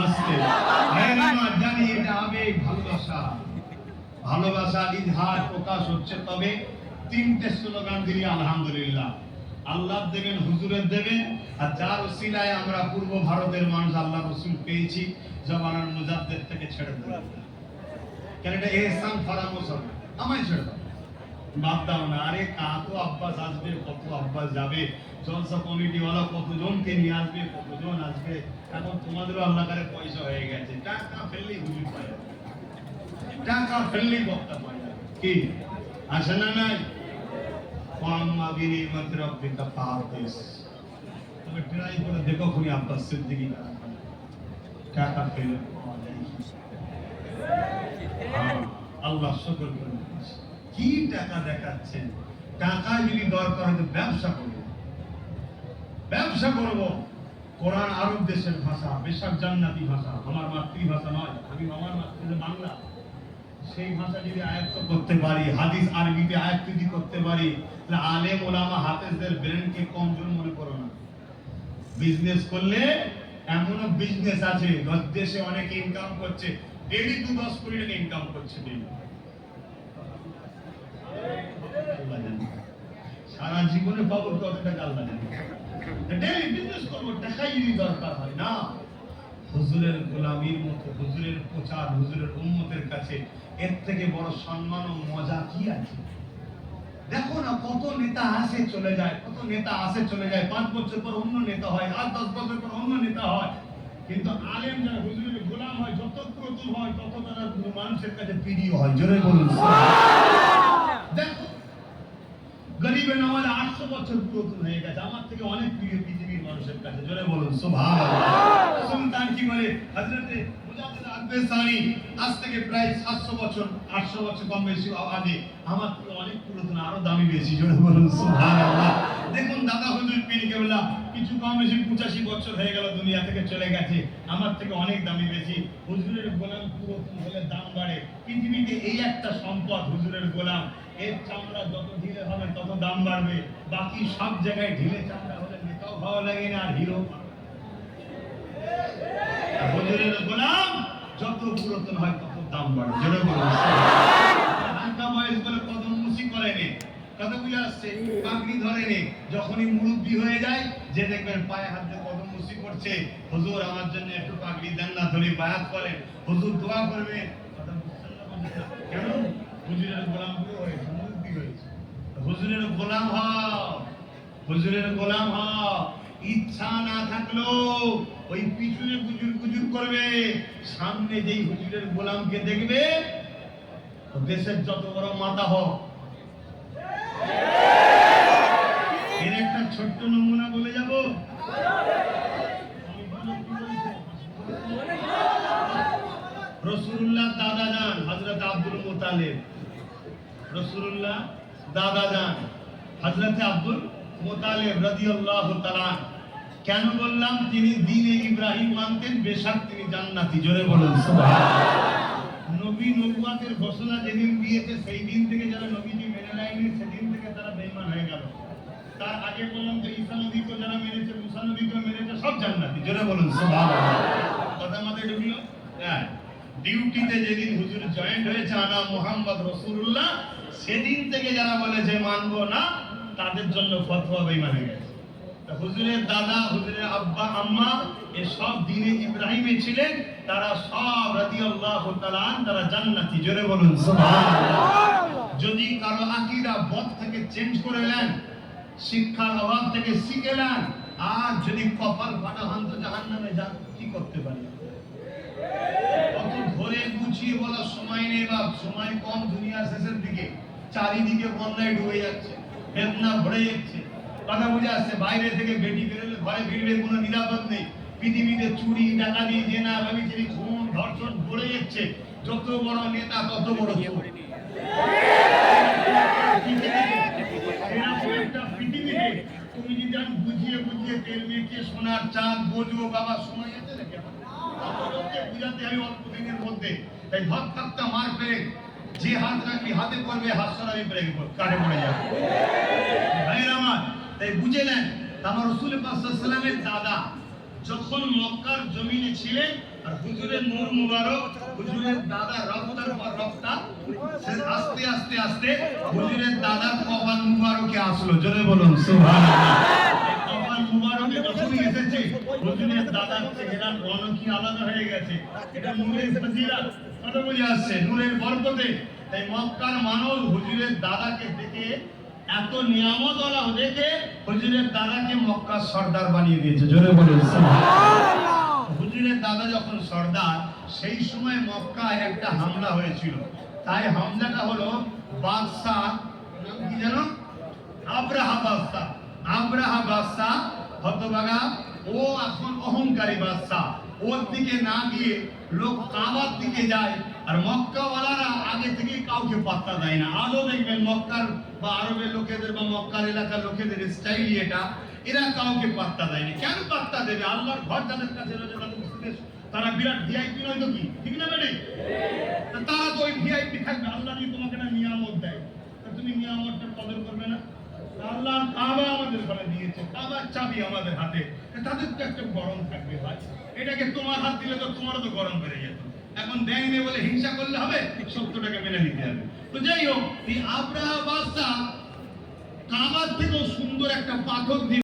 আস্তে আমার জানি এটা আবেগ, ভালোবাসা, ভালোবাসার ইজহার প্রকাশ হচ্ছে। তবে তিনটে স্লোগান দিলি আলহামদুলিল্লাহ। আল্লাহ দেবেন, হুজুরের দেবেন, আর যার ওসিলায় আমরা পূর্ব ভারতের মানুষ আল্লাহ রসুল পেয়েছি, জমানার মুজাদ্দেদ থেকে ছেড়ে দেব। কেন এটা এহসান ফারামোস হবে, আমায় ছেড়ে দাও, বাদ দাও না। আরে কত আব্বাস আসবে, কত আব্বাস যাবে, জলসা কমিটিওয়ালা কতজনকে নিয়ে আসবে, কতজন আসবে। এখন তোমাদেরও আল্লাহ করে পয়সা হয়ে গেছে, টাকা ফেললেই হুজুর পায়, টাকা ফেললেই বক্তা পায়। কি আসে না? নাই ওয়াম্মা বিনিমাতি রাব্বিকা ফাহাদিস। তুমি ট্রাই করে দেখো খুনি আব্বাস সিদ্দিকী টাকা ফেলে আল্লাহ শুকর করে কি টাকা দেখাচ্ছেন। টাকা যদি দরকার হয় তো ব্যবসা করবো, ব্যবসা করবো। কোরআন আরব দেশের ভাষা, বেশাক জান্নাতি ভাষা, আমার মাতৃভাষা নয়, আমি আমার মাতৃভাষা বাংলা। সেই ভাষা যদি আয়ত্ত করতে পারি, হাদিস আরবিতে আয়ত্ত যদি করতে পারি, তাহলে আলেম ওলামা হাফেজদের ব্রেনকে কমজোর মনে করো না। বিজনেস করলে এমনও বিজনেস আছে দেশে অনেকে ইনকাম করছে, ডেইলি 2-10 কোটি টাকা ইনকাম করছে ডেইলি। সারা জীবনে পাবো কত টাকা আল্লাহ জানে। ডেইলি বিজনেস করবো, টাকাই যদি দরকার হয় না। হুজুরের গোলামির মতো, হুজুরের প্রচার, হুজুরের উম্মতের কাছে এর থেকে বড় সম্মান ও মজা কি আছে? দেখো না কত নেতা আসে চলে যায়, কত নেতা আসে চলে যায়, 5 বছর পর অন্য নেতা হয়, আর 10 বছর পর অন্য নেতা হয়। কিন্তু আলেম যারা হুজুরের গোলাম হয়, যত পুরাতন হয় তত তারা মানুষের কাছে প্রিয় হয়। জোরে বলুন দেখো গরিবে নওয়াজ 800 বছর পুরাতন হয়ে গেছে, আমার থেকে অনেক প্রিয় পৃথিবীর মানুষের কাছে। জোরে বলুন সুবহানাল্লাহ। সুলতান কি বলে হযরতে মুজাদ্দিদ আকবেসানি আজ থেকে প্রায় 700 বছর 800 বছর কম বেশি আগে আমার থেকে অনেক পুরাতন, আরো দামি বেশি। জোরে বলুন সুবহানাল্লাহ। দেখুন দাদা হুজুর পীর কেবলা কিছু কম বেশি 85 বছর হয়ে গেল, দুনিয়া থেকে চলে গেছে, আমার থেকে অনেক দামি বেশি। হুজুরের গোলাম পুরাতন হলে দাম বাড়ে। পৃথিবীতে এই একটা সম্পদ হুজুরের গোলাম, এর চামড়া যত ঢিলে হবে তত দাম বাড়বে। বাকি সব জায়গায় ঢিলে চামড়া হলে নেতাও ভালো লাগে না, আর হিরো। হুজুরের গোলাম যত পুরাতন হয় তত দাম বাড়ে। জোরে বলুন হালকা বয়স বলে কদম মুসি করেনি, কত বুঝে আসছে, পাগড়ি ধরেনি। যখনই মুরব্বী হয়ে যায়, যে দেখবেন পায়ে হাত দিয়ে কদম মুসি করছে, হুজুর আমার জন্য একটু পাগড়ি দেন না, ধরে বায়াত করেন, হুজুর দোয়া করবে। কেন? হুজুরের গোলাম হয়েছে, মুরব্বী হয়েছে। হুজুরের গোলাম হও, হুজুরের গোলাম হও। ইচ্ছা না থাকলেও ওই পিছনে গুজুর গুজুর করবে, সামনে যেই হুজুরের গোলামকে দেখবে, দেশের যত বড় মাথা হোক। এর একটা ছোট্ট নমুনা বলে যাব। রাসূলুল্লাহ দাদা যান হযরত আব্দুল মুতালিব, রাসূলুল্লাহ দাদা যান হযরত আব্দুল মুতালিব রাদিয়াল্লাহু তাআলা। কেন বললাম? তিনি দ্বীনে ইব্রাহিম মানতেন, বেশক তিনি জান্নাতি। জোরে বলুন সুবহানাল্লাহ। নবী নবুয়তের ঘোষণা যেদিন দিয়েছে, সেই দিন থেকে যারা নবীজি মেনে নেয়নি, সেদিন থেকে তারা বেঈমান হয়ে গেল। তার আগে বললাম যে ঈসা নবীকে যারা মেনেছে, মুসা নবীকে মেনেছে, সব জান্নাতি। জোরে বলুন সুবহানাল্লাহ। কথা মাথায় ঢুকলো? হ্যাঁ। ডিউটিতে যেদিন হুজুর জয়েন্ট হয়েছে, আনা মুহাম্মদ রাসূলুল্লাহ, সেদিন থেকে যারা বলেছে মানবো না, তাদের জন্য ফতোয়া বেঈমান হয়ে গেছে। হুজুরের দাদা, হুজুরের আব্বা আম্মা এ সব দ্বীনে ইব্রাহিমে ছিলেন, তারা সব রাদিয়াল্লাহু তাআলা তারা জান্নাতি। জোরে বলুন সুবহানাল্লাহ। যদি কারো আকীদা বদ থেকে চেঞ্জ করে নেন, শিক্ষার অভাব থেকে শিখে নেন, আর যদি কপাল ফাটা হন তো জাহান্নামে যান, কি করতে পারি? অত ধরে গুছিয়ে বলার সময় নেই বাপ, সময় কম। দুনিয়া শেষের দিকে, চারিদিকে বন্যায় ডুবে যাচ্ছে, ফেতনা ভরে যাচ্ছে। কথা বুঝে আসছে? বাইরে থেকে বেটি বেরোলে ঘরে ফিরবে, কোনো নিরাপদ নেই। পৃথিবীতে চুরি, ডাকাতি, জেনা, ব্যভিচারী, খুন, ধর্ষণ ভরে যাচ্ছে। যত বড় নেতা তত বড় চোর। পৃথিবীতে তুমি যদি আমি বুঝিয়ে বুঝিয়ে তেল মেখে সোনার চাঁদ বোঝো বাবা, সময় আছে নাকি বুঝাতে আমি অল্প দিনের মধ্যে। তাই ধর থাকতে মার পেরে যে হাত রাখবি হাতে পড়বে, হাত সরাবি ব্রেক কাটে পড়ে যাবে। ভাইয়ের আমার, তাই বুঝে নেন আমার রাসূল পাক সাল্লাল্লাহু আলাইহি ওয়াসাল্লামের দাদা যখন মক্কার জমিনে ছিলেন আর হুজুরের নূর মুবারক, হুজুরের দাদা রফতার পর রফতা, আস্তে আস্তে আস্তে হুজুরের দাদার কপাল মুবারকে আসলো। জোরে বলুন সুবহানাল্লাহ। কপাল মুবারকে যখনই এসেছে হুজুরের দাদার চেহারার রঙই আলাদা হয়ে গেছে। এটা নূরের ফজিলত, কথা বুঝে আসছে, নূরের বরকতে। তাই মক্কার মানুষ হুজুরের দাদাকে দেখে, এত নিয়ামত ওয়ালা দেখে হুজুরের দাদাকে মক্কার সর্দার বানিয়ে দিয়েছে। জোরে বলুন সুবহানাল্লাহ। হুজুরের দাদা যখন সর্দার, সেই সময় মক্কায় একটা হামলা হয়েছিল। তাই হামলাটা হলো বাদশাহ, নাম কি জানো? আব্রাহা বাদশাহ। আব্রাহা বাদশাহ হতভাগা, ও এখন অহংকারী বাদশাহ। ওর দিকে না গিয়ে লোক কাবার দিকে যায়, আর মক্কাওয়ালারা আগে থেকে কাউকে পাত্তা দেয় না। আজও দেখবেন মক্কার বা আরবের লোকেদের বা মক্কার এলাকার লোকেদের স্টাইল এটা, এরা কাউকে পাত্তা দেয় না। কেন পাত্তা দেবে? আল্লাহর ঘর যাদের কাছে রয়েছে তারা বিরাট ভিআইপি নয় তো কি? ঠিক না বেড়ে? তারা তো ওই ভিআইপি থাকবে। আল্লাহ যদি তোমাকে না নিয়ামত দেয়, তুমি নিয়ামতটার কদর করবে না? আল্লাহ কাবা আমাদের ঘরে দিয়েছে, কাবার চাবি আমাদের হাতে, তাদের তো একটা গরম থাকবে ভাই। এটাকে তোমার হাত দিলে তো তোমারও তো গরম বেড়ে যেত। এখন দেয়নি বলে হিংসা করলে হবে? সত্যটাকে মেনে নিতে হবে। তো যাই হোক, এই আব্রাহা বাদশাহ কাবার থেকেও সুন্দর একটা পাথর দিয়ে